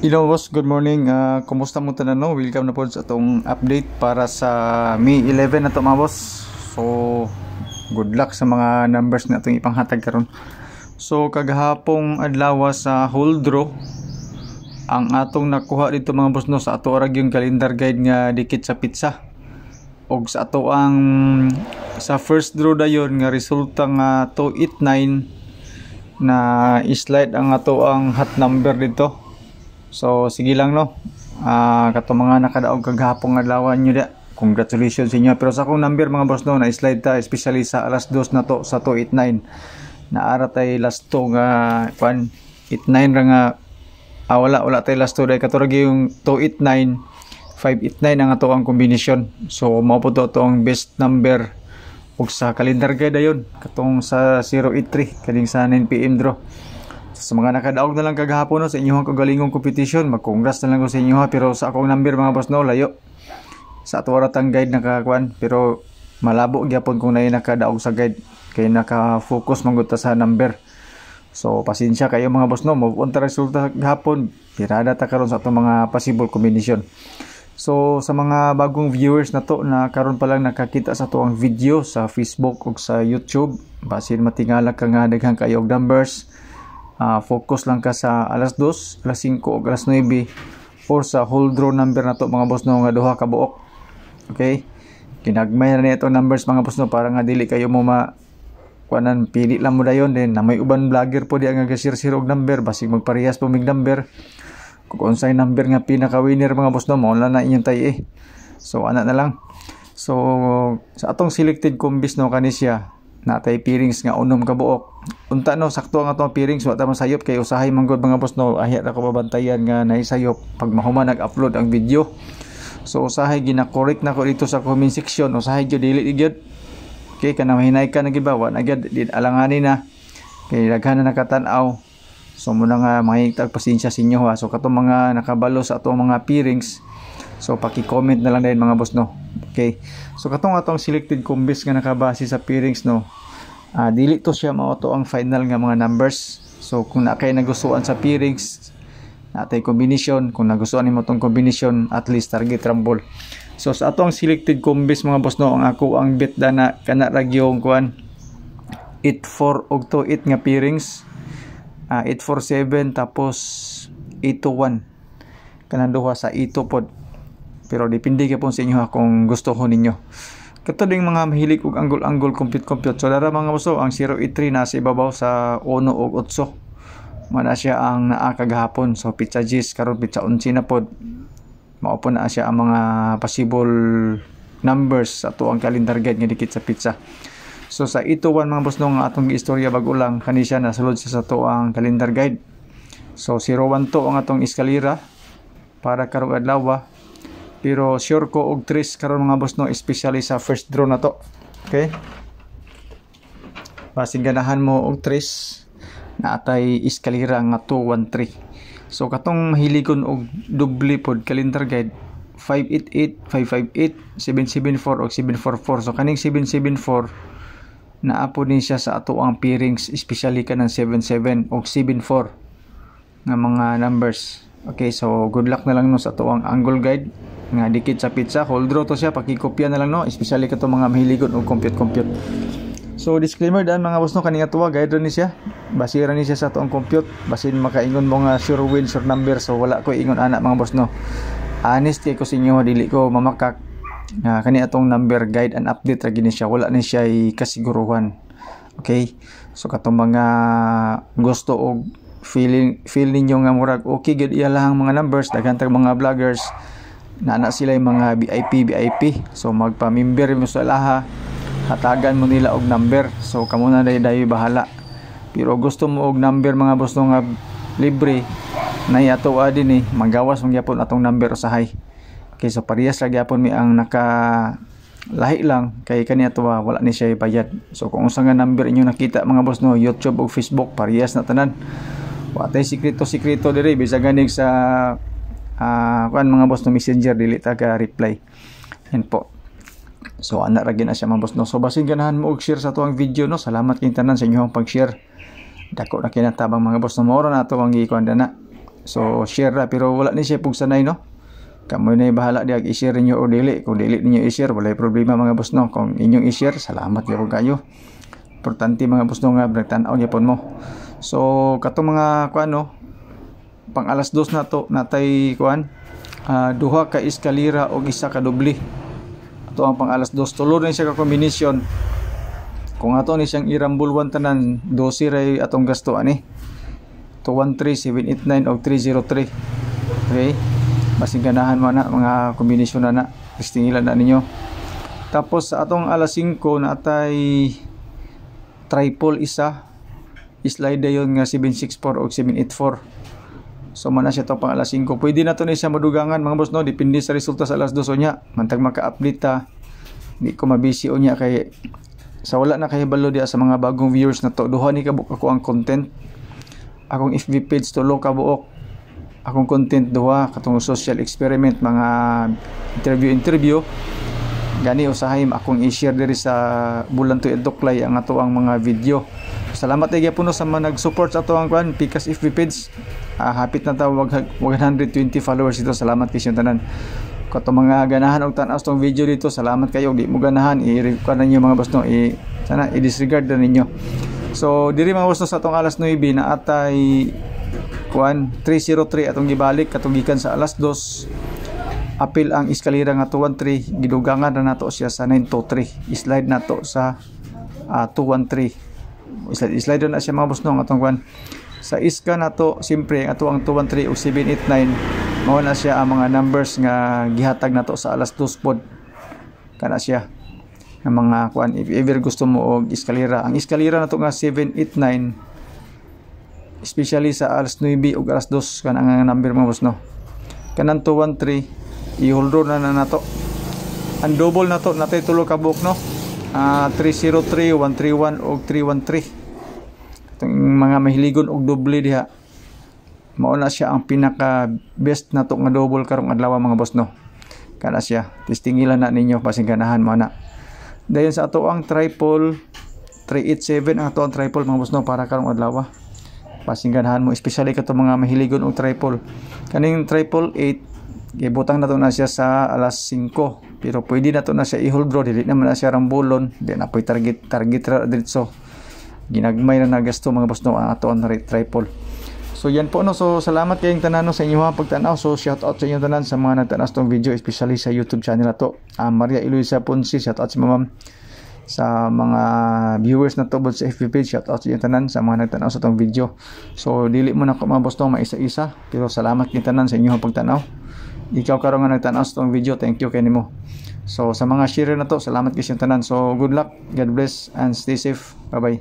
Hello boss, good morning. Kumusta mo tanan no? Welcome na po sa atong update para sa May 11 na to mga boss. So, good luck sa mga numbers na itong ipanghatag karon. So, kagahapong adlaw sa whole draw ang atong nakuha dito mga boss no sa ato ra yung calendar guide nga dikit sa pizza. Og sa ato ang sa first draw dayon nga resulta nga 289 na slide ang ato ang hot number dito. So sige lang no. Kato mga nakadaog kagahapon nga adlaw nyo da. Congratulations sa inyo. Pero sa akong number mga boss no, na slide ta especially sa alas 2 na to sa 289. Naara tay last 2 nga 189 ra nga wala tay last 2 dai katurag yung 289 589 ang ato ang kombinasyon. So mao po to ang best number ug sa calendar guide ayon katong sa 083 kaning sa 9 PM draw. Sa mga nakadaog na lang kagahapon no, sa inyong kagalingong competition, mag-congrats na lang ko sa inyo ha. Pero sa akong number mga boss no, layo sa ato ratang guide nakakuan, pero malabo gyapon kung naay nakadaog sa guide kay naka-focus man gud ta sa number. So pasensya kayo mga boss no, move on ta resulta gahapon, pirada ta karon sa atong mga possible combination. So sa mga bagong viewers na to na karon pa lang nakakita sa to ang video sa Facebook ug sa YouTube, basin matingala ka nga daghang kayo og numbers. Focus lang ka sa alas 2, alas 5 o alas 9 or sa whole draw number na to mga boss no nga duha ka buok. Okay? Kinagmay na ito numbers mga boss no para nga dili kayo mo kuanan pili lang mo dayon din na may uban vlogger po di nga gasir-sir og number basig magparehas po mig number. Kung unsay number nga pinaka-winner mga boss no mo na inyong tay So ana na lang. So sa atong selected combis no kani siya natay pairings nga unom ka buok. Unta no sakto ang atong pairings wa ta masayop kay usahay manggod mga boss no ahi ra ko babantayan nga naisayop pag mahuman nag-upload ang video. So usahay gina-correct na ko dito sa comment section, usahay gyud dili gyud. Okay kana mahinay ka nagibawa na gyud din alangani na kay daghan na nakatan-aw. So muna nga mahingtag pasensya sa inyo ha. So katong mga nakabalo sa atong mga pairings, so paki-comment na lang din mga boss no. Okay. So katong atong selected combis nga nakabase sa pairings no. Dili to siya mao to ang final nga mga numbers. So kung na kay nagustuhan sa pairings, natay combination, kung nagustuhan nimo tong combination, at least target rumble. So sa atong selected combis mga boss no, ang ako ang bet na kana ra gyung kuan 84 og 28 nga pairings. 847 tapos 821 kanang duha sa 8 pod. Pero depende gyapon sa inyo ha kung gusto ho ninyo. Kato ding mga mahilig og angle compute. So dara mga boss ang 083 nasa ibabaw sa 1 og 8. Mana siya ang naa kagahapon. So pizza G's karon pizza 11 na pod. Mao po na siya ang mga possible numbers sa tuang calendar guide nga dikit sa pizza. So sa 821 mga boss no nga atong istorya bago lang kani siya nasulod siya sa tuang calendar guide. So 012 ang atong eskalera para karong adlaw. Pero sure ko og 3 karon mga boss no, especially sa first draw na to. Okay? Basig ganahan mo og 3 na atay eskalera nga 213. So katong mahiligon og doble pod calendar guide 588, 558, 774 og 744. So kaning 774 naapod ni siya sa ato ang pairings, especially kanang 77 og 74 nga mga numbers. Okay, so good luck na lang no sa ato ang angle guide nga dikit sa pizza. Whole draw to siya, pakikopya na lang no, especially kato mga mahiligon og compute. So disclaimer daan mga boss no, kaning atuwa guide ra ni siya, basira ni siya sa atong compute, basin makaingon mo nga sure win sure number. So wala ko ingon ana mga boss no, honest kay ko sa inyo, dili ko mamakak kani atong number guide and update ra gini siya, wala ni siya kasiguruhan. Okay, so katong mga gusto og feel ninyo nga murag okay gid iya lang mga numbers, daghan tag mga vloggers na sila yung mga VIP. So magpa-member mo sa laha, hatagan mo nila og number. So kamo na dayo bahala. Pero gusto mo og number mga boss no nga libre na ato din magawas man gyapon atong number usahay. Okay, so parehas ra gyapon mi ang naka lahi lang kay kani ato wala ni siya bayad. So kung unsa nga number inyo nakita mga boss no, YouTube o Facebook parehas na tanan. Wa tay sikreto diri bisag ganing sa kuan mga boss no messenger dili taga reply. Yan po. So ana ra gid na siya mga boss no. So basin ganahan mo og share sa tuang video no. Salamat kay tanan sa inyong pag-share. Dako na kinatabang mga boss no, moro na to ang gikuan na. So share ra, pero wala ni siya pug sanay, no. Kamoy na bahala di i-share niyo o dili. Kung dili niyo i-share, wala problema mga boss, no. Kung inyong i-share, salamat gyud kayo. Importante mga boss, no, nga nagtan-aw gyapon mo. So katong mga kuan, no, pang alas 2 na to natay kuan, duha ka eskalera o isa ka doble. Ato ang pang alas 2 tulo na siya ka kombinasyon. Kung ato ni siyang irambulwan tanan 12 ray atong gasto ani. 213, 789 o 303. Okay? Basing ganahan mo na mga kombinasyon na Istingilan na ninyo. Tapos sa atong alas 5 natay triple isa. Slide yon nga 764 o 784. So man na siya to pang alas 5. Pwede na to ni siya madugangan mga boss, no. Depende sa resulta sa alas 2 unya. Mantag maka-update ta. Di ko mabisi unya kay sa wala na kay balo dia sa mga bagong viewers na to. Duha ni kabuk ako ang content. Akong FB page tulo ka buok. Akong content duha katong social experiment, mga interview. Gani usahay akong i-share diri sa Bulan to Eduklay ang ato ang mga video. Salamat kay gyapon sa mga nag-support sa ato ang kuan Pikas FB page. Hapit na ta 120 followers ito. Salamat kay siyang tanan. Kato mga ganahan og tan-aw tong video dito, salamat kayo. Di mo ganahan i-record na niyo mga boss, no. Sana i-disregard na ninyo. So diri mga boss, no, sa atong alas 9 na atay kuan 303 atong gibalik katong gikan sa alas 2. Apil ang eskalera nga 213, gidugangan na nato siya sa 923. Slide nato sa 213. Slide na siya mga boss, no, atong kuan. Sa iska nato simpre ato ang 213 o 789 mao na siya ang mga numbers nga gihatag nato sa alas 2 pod. Kana siya ang mga kuan if ever gusto mo og eskalera. Ang eskalera nato nga 789 especially sa alas 9 ug alas 2 kana ang number mga boss, no. Kanang 213 i-hold na nato. Ang double nato natay tulo ka buok, no. 303, 131 ug 313. Mga mahiligon og doble diha, mao na siya ang pinaka best nato nga double karong adlaw mga boss, no. Kana siya, testingilan na ninyo basing ganahan mo na. Dayon sa ato ang triple 387 ang ato ang triple mga boss, no, para karong adlaw basing ganahan mo, especially kato mga mahiligon og triple. Kaning triple 8 gibutang nato na siya sa alas 5, pero pwede nato na siya i-hold draw, dili naman na siya rambulon, di na poy target ra diretso. Ginagmay na nagasto mga boss, no, ang ato ang triple. So yan po, no. So salamat kayong tanan, no, sa inyong pagtanaw. So shout out sa inyong tanan sa mga nagtanaw sa tong video, especially sa YouTube channel na to. Maria Eloisa Ponce, shout out sa ma'am. Sa mga viewers na to sa FB page, shout out sa inyong tanan sa mga nagtanaw sa tong video. So dili mo na ko mga boss, no, maisa-isa, pero salamat kayong tanan sa inyong pagtanaw. Ikaw karon nga nagtanaw sa tong video, thank you kay nimo. So sa mga share na to, salamat kayong tanan. So good luck, God bless and stay safe. Bye bye.